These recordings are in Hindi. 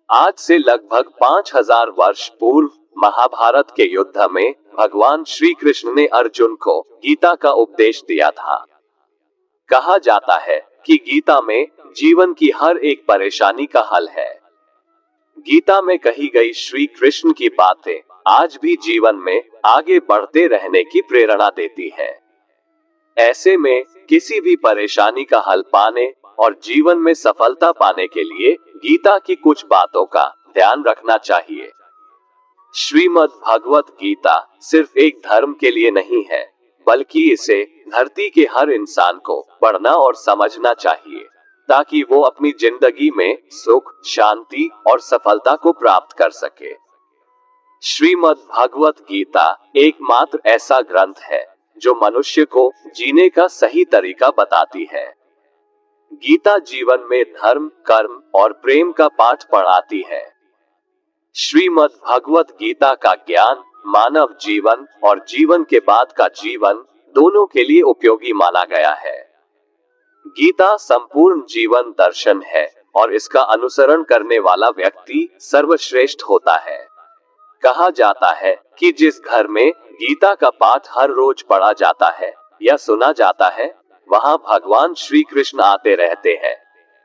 आज से लगभग 5000 वर्ष पूर्व महाभारत के युद्ध में भगवान श्री कृष्ण ने अर्जुन को गीता का उपदेश दिया था। कहा जाता है कि गीता में जीवन की हर एक परेशानी का हल है। गीता में कही गई श्री कृष्ण की बातें आज भी जीवन में आगे बढ़ते रहने की प्रेरणा देती है। ऐसे में किसी भी परेशानी का हल पाने और जीवन में सफलता पाने के लिए गीता की कुछ बातों का ध्यान रखना चाहिए। श्रीमद् भगवत गीता सिर्फ एक धर्म के लिए नहीं है, बल्कि इसे धरती के हर इंसान को पढ़ना और समझना चाहिए, ताकि वो अपनी जिंदगी में सुख, शांति और सफलता को प्राप्त कर सके। श्रीमद् भगवत गीता एकमात्र ऐसा ग्रंथ है जो मनुष्य को जीने का सही तरीका बताती है। गीता जीवन में धर्म, कर्म और प्रेम का पाठ पढ़ाती है। श्रीमद् भगवत गीता का ज्ञान मानव जीवन और जीवन के बाद का जीवन दोनों के लिए उपयोगी माना गया है। गीता संपूर्ण जीवन दर्शन है और इसका अनुसरण करने वाला व्यक्ति सर्वश्रेष्ठ होता है। कहा जाता है कि जिस घर में गीता का पाठ हर रोज पढ़ा जाता है या सुना जाता है, वहां भगवान श्री कृष्ण आते रहते हैं।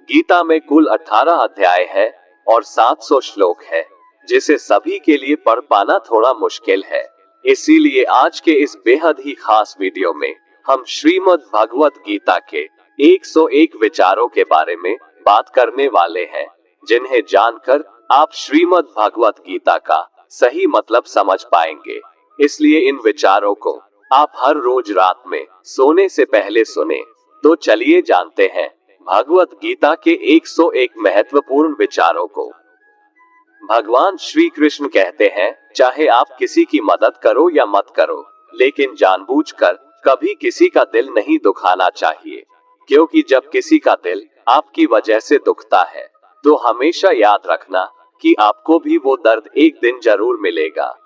गीता में कुल 18 अध्याय है और 700 श्लोक है, जिसे सभी के लिए पढ़ पाना थोड़ा मुश्किल है। इसीलिए आज के इस बेहद ही खास वीडियो में हम श्रीमद् भगवत गीता के 101 विचारों के बारे में बात करने वाले हैं, जिन्हें जानकर आप श्रीमद् भगवत गीता का सही मतलब समझ पाएंगे। इसलिए इन विचारों को आप हर रोज रात में सोने से पहले सुने। तो चलिए जानते हैं भगवत गीता के 101 महत्वपूर्ण विचारों को। भगवान श्री कृष्ण कहते हैं, चाहे आप किसी की मदद करो या मत करो, लेकिन जानबूझकर कभी किसी का दिल नहीं दुखाना चाहिए, क्योंकि जब किसी का दिल आपकी वजह से दुखता है तो हमेशा याद रखना कि आपको भी वो दर्द एक दिन जरूर मिलेगा।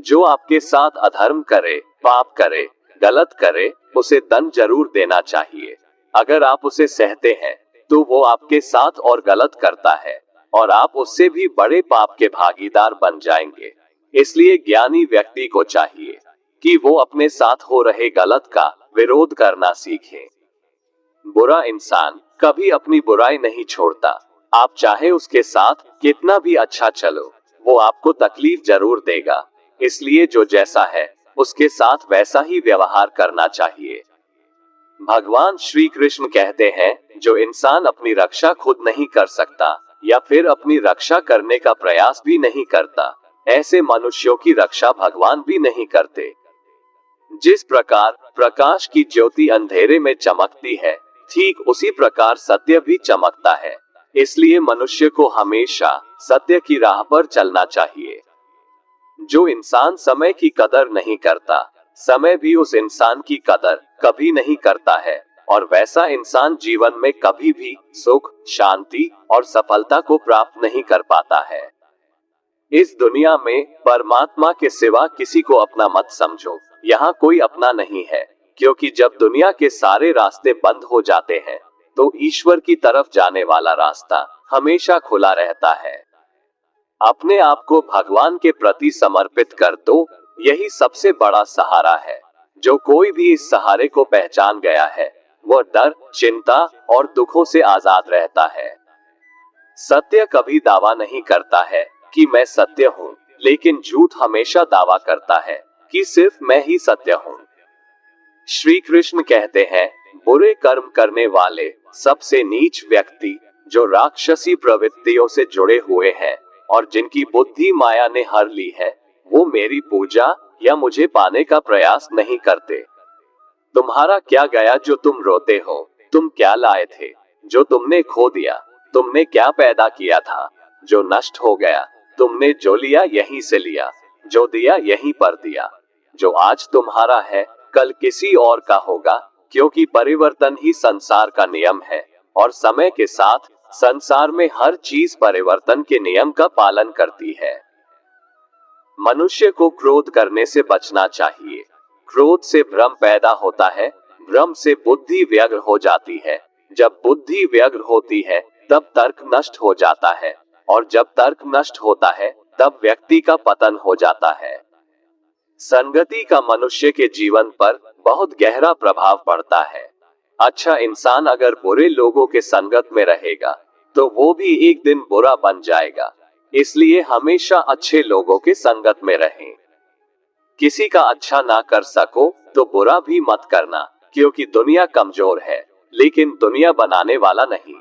जो आपके साथ अधर्म करे, पाप करे, गलत करे, उसे दंड जरूर देना चाहिए। अगर आप उसे सहते हैं तो वो आपके साथ और गलत करता है और आप उससे भी बड़े पाप के भागीदार बन जाएंगे। इसलिए ज्ञानी व्यक्ति को चाहिए कि वो अपने साथ हो रहे गलत का विरोध करना सीखे। बुरा इंसान कभी अपनी बुराई नहीं छोड़ता। आप चाहे उसके साथ कितना भी अच्छा चलो, वो आपको तकलीफ जरूर देगा। इसलिए जो जैसा है उसके साथ वैसा ही व्यवहार करना चाहिए। भगवान श्री कृष्ण कहते हैं, जो इंसान अपनी रक्षा खुद नहीं कर सकता या फिर अपनी रक्षा करने का प्रयास भी नहीं करता, ऐसे मनुष्यों की रक्षा भगवान भी नहीं करते। जिस प्रकार प्रकाश की ज्योति अंधेरे में चमकती है, ठीक उसी प्रकार सत्य भी चमकता है। इसलिए मनुष्य को हमेशा सत्य की राह पर चलना चाहिए। जो इंसान समय की कदर नहीं करता, समय भी उस इंसान की कदर कभी नहीं करता है, और वैसा इंसान जीवन में कभी भी सुख, शांति और सफलता को प्राप्त नहीं कर पाता है। इस दुनिया में परमात्मा के सिवा किसी को अपना मत समझो। यहाँ कोई अपना नहीं है, क्योंकि जब दुनिया के सारे रास्ते बंद हो जाते हैं तो ईश्वर की तरफ जाने वाला रास्ता हमेशा खुला रहता है। अपने आप को भगवान के प्रति समर्पित कर दो, यही सबसे बड़ा सहारा है। जो कोई भी इस सहारे को पहचान गया है, वह डर, चिंता और दुखों से आजाद रहता है। सत्य कभी दावा नहीं करता है कि मैं सत्य हूँ, लेकिन झूठ हमेशा दावा करता है कि सिर्फ मैं ही सत्य हूँ। श्री कृष्ण कहते हैं, बुरे कर्म करने वाले सबसे नीच व्यक्ति जो राक्षसी प्रवृत्तियों से जुड़े हुए हैं और जिनकी बुद्धि माया ने हर ली है, वो मेरी पूजा या मुझे पाने का प्रयास नहीं करते। तुम्हारा क्या गया जो तुम रोते हो? तुम क्या लाए थे जो तुमने खो दिया? तुमने क्या पैदा किया था जो नष्ट हो गया? तुमने जो लिया यहीं से लिया, जो दिया यहीं पर दिया। जो आज तुम्हारा है कल किसी और का होगा, क्योंकि परिवर्तन ही संसार का नियम है और समय के साथ संसार में हर चीज परिवर्तन के नियम का पालन करती है। मनुष्य को क्रोध करने से बचना चाहिए। क्रोध से भ्रम पैदा होता है, भ्रम से बुद्धि व्यग्र हो जाती है। जब बुद्धि व्यग्र होती है तब तर्क नष्ट हो जाता है और जब तर्क नष्ट होता है तब व्यक्ति का पतन हो जाता है। संगति का मनुष्य के जीवन पर बहुत गहरा प्रभाव पड़ता है। अच्छा इंसान अगर बुरे लोगों के संगत में रहेगा तो वो भी एक दिन बुरा बन जाएगा। इसलिए हमेशा अच्छे लोगों के संगत में रहें। किसी का अच्छा ना कर सको तो बुरा भी मत करना, क्योंकि दुनिया कमजोर है लेकिन दुनिया बनाने वाला नहीं।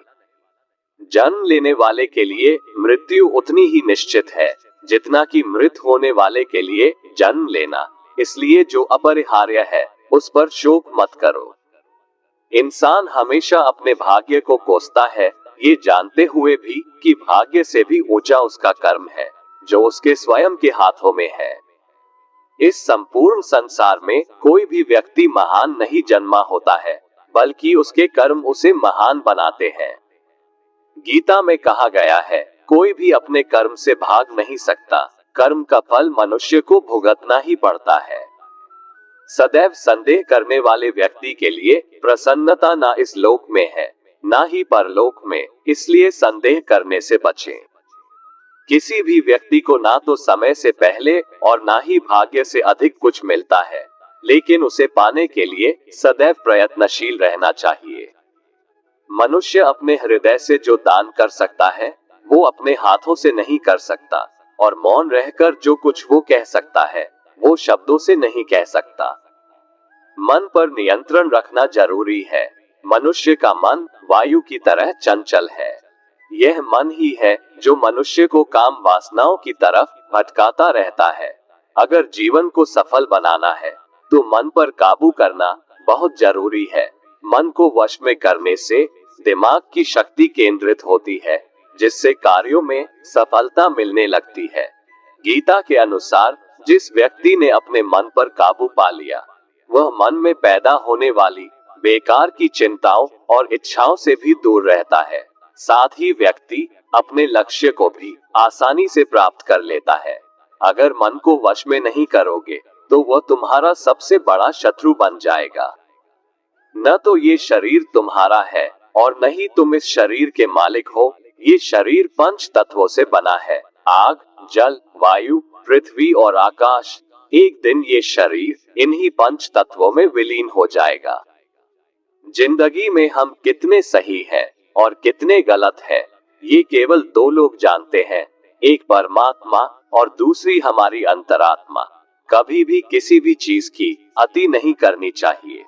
जन्म लेने वाले के लिए मृत्यु उतनी ही निश्चित है जितना कि मृत होने वाले के लिए जन्म लेना। इसलिए जो अपरिहार्य है उस पर शोक मत करो। इंसान हमेशा अपने भाग्य को कोसता है, ये जानते हुए भी कि भाग्य से भी ऊंचा उसका कर्म है जो उसके स्वयं के हाथों में है। इस संपूर्ण संसार में कोई भी व्यक्ति महान नहीं जन्मा होता है, बल्कि उसके कर्म उसे महान बनाते हैं। गीता में कहा गया है, कोई भी अपने कर्म से भाग नहीं सकता, कर्म का फल मनुष्य को भुगतना ही पड़ता है। सदैव संदेह करने वाले व्यक्ति के लिए प्रसन्नता ना इस लोक में है ना ही परलोक में, इसलिए संदेह करने से बचें। किसी भी व्यक्ति को ना तो समय से पहले और ना ही भाग्य से अधिक कुछ मिलता है, लेकिन उसे पाने के लिए सदैव प्रयत्नशील रहना चाहिए। मनुष्य अपने हृदय से जो दान कर सकता है वो अपने हाथों से नहीं कर सकता, और मौन रहकर जो कुछ वो कह सकता है वो शब्दों से नहीं कह सकता। मन पर नियंत्रण रखना जरूरी है। मनुष्य का मन वायु की तरह चंचल है। यह मन ही है जो मनुष्य को काम वासनाओं की तरफ भटकाता रहता है। अगर जीवन को सफल बनाना है तो मन पर काबू करना बहुत जरूरी है। मन को वश में करने से दिमाग की शक्ति केंद्रित होती है, जिससे कार्यों में सफलता मिलने लगती है। गीता के अनुसार जिस व्यक्ति ने अपने मन पर काबू पा लिया वह मन में पैदा होने वाली बेकार की चिंताओं और इच्छाओं से भी दूर रहता है। साथ ही व्यक्ति अपने लक्ष्य को भी आसानी से प्राप्त कर लेता है। अगर मन को वश में नहीं करोगे तो वह तुम्हारा सबसे बड़ा शत्रु बन जाएगा। न तो ये शरीर तुम्हारा है और न ही तुम इस शरीर के मालिक हो। ये शरीर पंच तत्वों से बना है, आग, जल, वायु, पृथ्वी और आकाश। एक दिन ये शरीर इन्हीं पंच तत्वों में विलीन हो जाएगा। जिंदगी में हम कितने सही हैं और कितने गलत हैं, ये केवल दो लोग जानते हैं, एक परमात्मा और दूसरी हमारी अंतरात्मा। कभी भी किसी भी चीज की अति नहीं करनी चाहिए।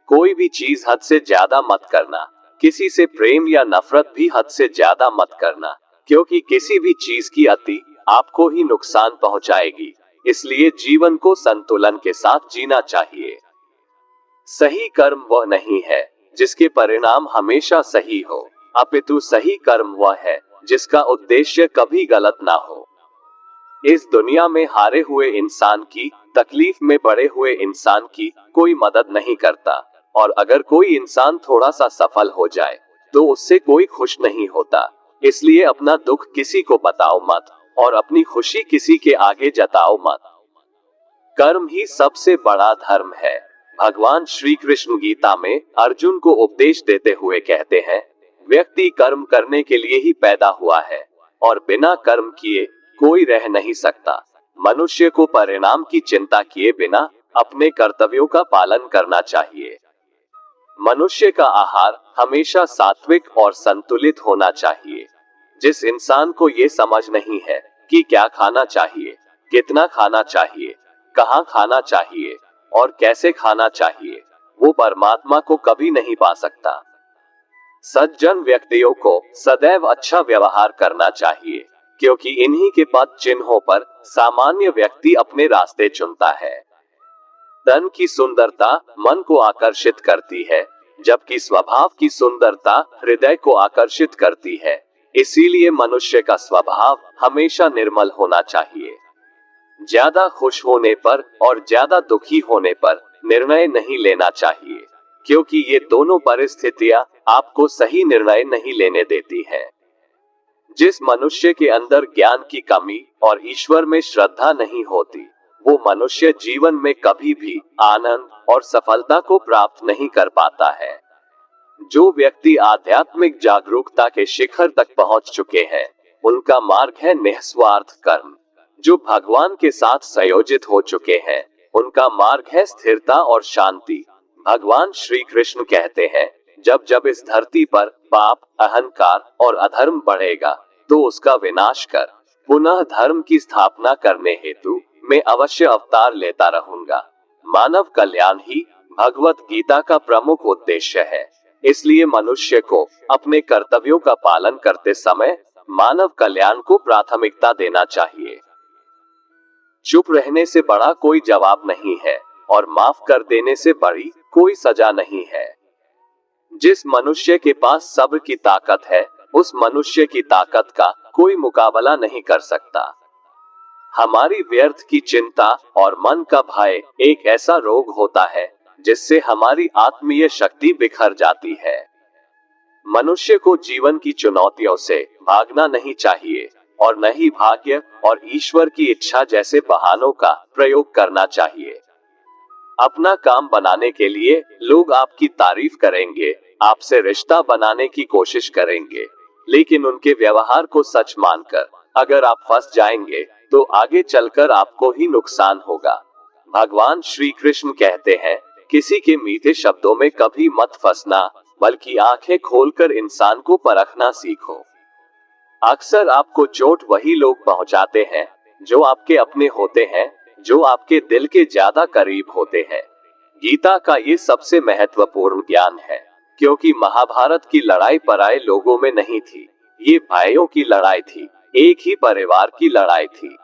कोई भी चीज हद से ज्यादा मत करना। किसी से प्रेम या नफरत भी हद से ज्यादा मत करना, क्योंकि किसी भी चीज की अति आपको ही नुकसान पहुंचाएगी। इसलिए जीवन को संतुलन के साथ जीना चाहिए। सही कर्म वह नहीं है जिसके परिणाम हमेशा सही हो, अपितु सही कर्म वह है जिसका उद्देश्य कभी गलत ना हो। इस दुनिया में हारे हुए इंसान की, तकलीफ में पड़े हुए इंसान की कोई मदद नहीं करता, और अगर कोई इंसान थोड़ा सा सफल हो जाए तो उससे कोई खुश नहीं होता। इसलिए अपना दुख किसी को बताओ मत और अपनी खुशी किसी के आगे जताओ मत। कर्म ही सबसे बड़ा धर्म है। भगवान श्री कृष्ण गीता में अर्जुन को उपदेश देते हुए कहते हैं, व्यक्ति कर्म करने के लिए ही पैदा हुआ है और बिना कर्म किए कोई रह नहीं सकता। मनुष्य को परिणाम की चिंता किए बिना अपने कर्तव्यों का पालन करना चाहिए। मनुष्य का आहार हमेशा सात्विक और संतुलित होना चाहिए। जिस इंसान को ये समझ नहीं है कि क्या खाना चाहिए, कितना खाना चाहिए, कहाँ खाना चाहिए और कैसे खाना चाहिए, वो परमात्मा को कभी नहीं पा सकता। सज्जन व्यक्तियों को सदैव अच्छा व्यवहार करना चाहिए, क्योंकि इन्हीं के पद चिन्हों पर सामान्य व्यक्ति अपने रास्ते चुनता है। तन की सुंदरता मन को आकर्षित करती है, जबकि स्वभाव की सुंदरता हृदय को आकर्षित करती है। इसीलिए मनुष्य का स्वभाव हमेशा निर्मल होना चाहिए। ज्यादा खुश होने पर और ज्यादा दुखी होने पर निर्णय नहीं लेना चाहिए, क्योंकि ये दोनों परिस्थितियां आपको सही निर्णय नहीं लेने देती हैं। जिस मनुष्य के अंदर ज्ञान की कमी और ईश्वर में श्रद्धा नहीं होती, वो मनुष्य जीवन में कभी भी आनंद और सफलता को प्राप्त नहीं कर पाता है। जो व्यक्ति आध्यात्मिक जागरूकता के शिखर तक पहुंच चुके हैं, उनका मार्ग है निस्वार्थ कर्म। जो भगवान के साथ संयोजित हो चुके हैं, उनका मार्ग है स्थिरता और शांति। भगवान श्री कृष्ण कहते हैं, जब जब इस धरती पर पाप, अहंकार और अधर्म बढ़ेगा, तो उसका विनाश कर पुनः धर्म की स्थापना करने हेतु मैं अवश्य अवतार लेता रहूंगा। मानव कल्याण ही भगवत गीता का प्रमुख उद्देश्य है। इसलिए मनुष्य को अपने कर्तव्यों का पालन करते समय मानव कल्याण को प्राथमिकता देना चाहिए। चुप रहने से बड़ा कोई जवाब नहीं है और माफ कर देने से बड़ी कोई सजा नहीं है। जिस मनुष्य के पास सब्र की ताकत है, उस मनुष्य की ताकत का कोई मुकाबला नहीं कर सकता। हमारी व्यर्थ की चिंता और मन का भय एक ऐसा रोग होता है जिससे हमारी आत्मीय शक्ति बिखर जाती है। मनुष्य को जीवन की चुनौतियों से भागना नहीं चाहिए और न ही भाग्य और ईश्वर की इच्छा जैसे बहानों का प्रयोग करना चाहिए। अपना काम बनाने के लिए लोग आपकी तारीफ करेंगे, आपसे रिश्ता बनाने की कोशिश करेंगे, लेकिन उनके व्यवहार को सच मानकर अगर आप फंस जाएंगे तो आगे चलकर आपको ही नुकसान होगा। भगवान श्री कृष्ण कहते हैं, किसी के मीठे शब्दों में कभी मत फंसना, बल्कि आंखें खोलकर इंसान को परखना सीखो। अक्सर आपको चोट वही लोग पहुंचाते हैं जो आपके अपने होते हैं, जो आपके दिल के ज्यादा करीब होते हैं। गीता का ये सबसे महत्वपूर्ण ज्ञान है, क्योंकि महाभारत की लड़ाई पराये लोगों में नहीं थी, ये भाइयों की लड़ाई थी, एक ही परिवार की लड़ाई थी।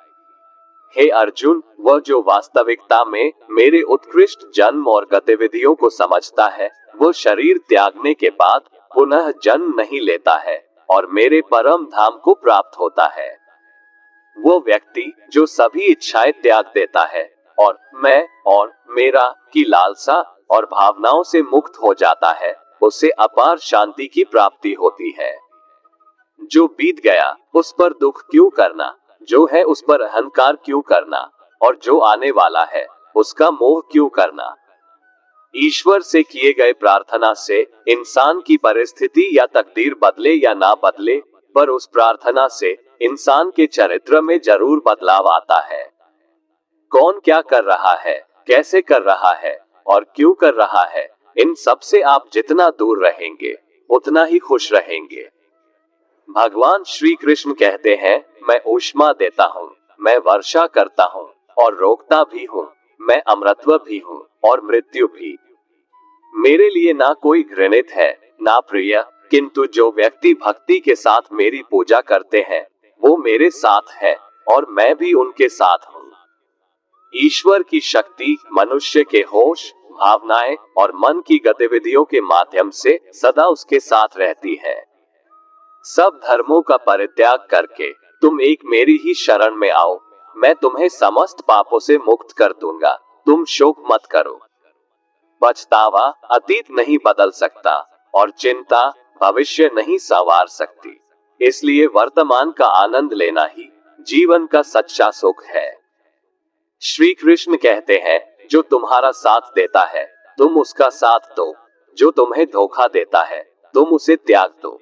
हे अर्जुन, वह जो वास्तविकता में मेरे उत्कृष्ट जन्म और गतिविधियों को समझता है, वो शरीर त्यागने के बाद पुनः जन्म नहीं लेता है और मेरे परम धाम को प्राप्त होता है। वो व्यक्ति जो सभी इच्छाएं त्याग देता है और मैं और मेरा की लालसा और भावनाओं से मुक्त हो जाता है, उसे अपार शांति की प्राप्ति होती है। जो बीत गया उस पर दुख क्यों करना, जो है उस पर अहंकार क्यों करना, और जो आने वाला है उसका मोह क्यों करना। ईश्वर से किए गए प्रार्थना से इंसान की परिस्थिति या तकदीर बदले या ना बदले, पर उस प्रार्थना से इंसान के चरित्र में जरूर बदलाव आता है। कौन क्या कर रहा है, कैसे कर रहा है और क्यों कर रहा है, इन सब से आप जितना दूर रहेंगे उतना ही खुश रहेंगे। भगवान श्री कृष्ण कहते हैं, मैं ऊष्मा देता हूँ, मैं वर्षा करता हूँ और रोकता भी हूँ, मैं अमरत्व भी हूँ और मृत्यु भी। मेरे लिए ना कोई घृणित है ना प्रिय, किंतु जो व्यक्ति भक्ति के साथ मेरी पूजा करते हैं वो मेरे साथ है और मैं भी उनके साथ हूँ। ईश्वर की शक्ति मनुष्य के होश, भावनाएं और मन की गतिविधियों के माध्यम से सदा उसके साथ रहती है। सब धर्मों का परित्याग करके तुम एक मेरी ही शरण में आओ, मैं तुम्हें समस्त पापों से मुक्त कर दूंगा, तुम शोक मत करो। पछतावा अतीत नहीं बदल सकता और चिंता भविष्य नहीं संवार सकती, इसलिए वर्तमान का आनंद लेना ही जीवन का सच्चा सुख है। श्री कृष्ण कहते हैं, जो तुम्हारा साथ देता है तुम उसका साथ दो, जो तुम्हें धोखा देता है तुम उसे त्याग दो।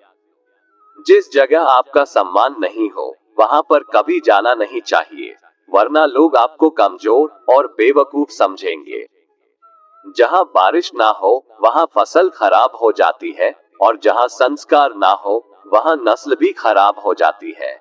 जिस जगह आपका सम्मान नहीं हो वहां पर कभी जाना नहीं चाहिए, वरना लोग आपको कमजोर और बेवकूफ समझेंगे। जहां बारिश ना हो वहां फसल खराब हो जाती है और जहां संस्कार ना हो वहां नस्ल भी खराब हो जाती है।